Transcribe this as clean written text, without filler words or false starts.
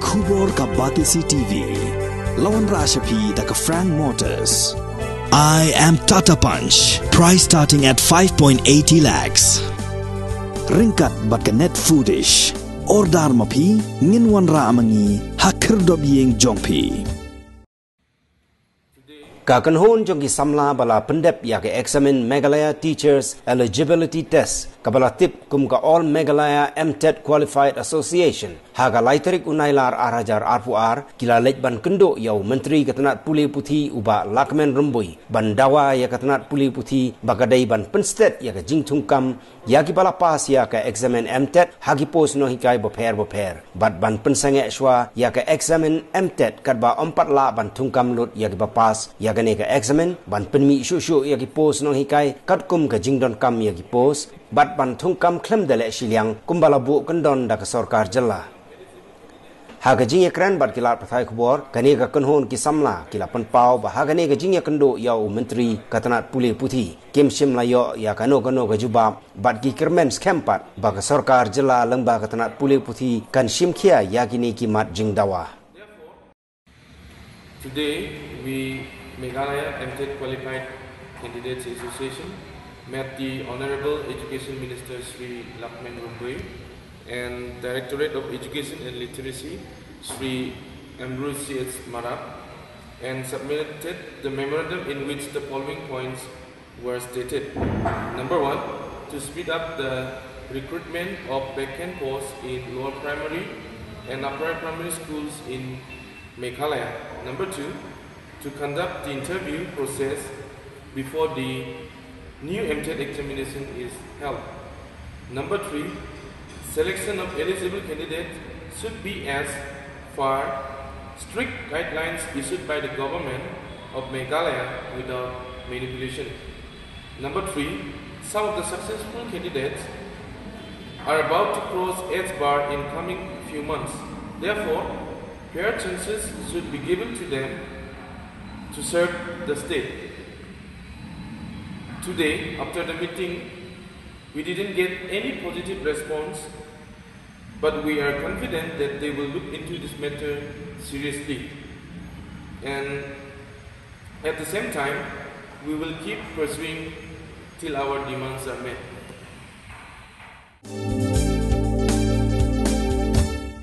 Kubor ka Batisi TV. Lawan Rashapi da ka Frank Motors. I am Tata Punch. Price starting at 5.80 lakhs. Ringkat bat ka net foodish. Ordar mapi nginwan ra amangi hakir dobyeng jongpi. Kakanhon jong ki Samla bala Pyndep ya ke examine Meghalaya Teachers Eligibility Test kabala tip kum ka All Meghalaya Mtet Qualified Association haga laiterik unailar arajar arpuar kila lejban Kynduh yau Myntri ke Tnad Pule Puthi uba lakmen rembui bandawa ya ke Tnad Pule Puthi bagadai ban Mtet ya ke jingtungkam ya ki bala pas ya ke examine Mtet hagi pos no hikai boper bat ban pensange shwa ya ke examine Mtet kadba 4 la ban tungkam lut ya ki bapas ya gane ka examine ban penmi shushu ya ki pos no hikai katkum ka jingdon kam ya ki pos bat ban tungkam klem dele shiliang kumbala bu kendon da ka sarkar jalla haga jing ekran bat kilat pathai khubor gane ka kanhon ki Samla kila panpau ba haga ne ka jing Kynduh yau Myntri ka Tnad Pule Puthi kem shim la yo ya kano ka jubab bat ki kermen skempat ba ka sarkar jalla lengba ka Tnad Pule Puthi kan shim khia ya kini ki mat jing dawa. Today we Meghalaya Mtet Qualified Candidates Association met the Honorable Education Minister Sri Lakshman Rumbui and Directorate of Education and Literacy Sri Ambrosius Marab and submitted the memorandum in which the following points were stated. Number 1, to speed up the recruitment of vacant posts in lower primary and upper primary schools in Meghalaya. Number 2, to conduct the interview process before the new Mtet examination is held. Number 3, selection of eligible candidates should be as per strict guidelines issued by the government of Meghalaya without manipulation. Number 3, some of the successful candidates are about to cross age bar in coming few months. Therefore, fair chances should be given to them to serve the state. Today, after the meeting, we didn't get any positive response, but we are confident that they will look into this matter seriously. And at the same time, we will keep pursuing till our demands are met.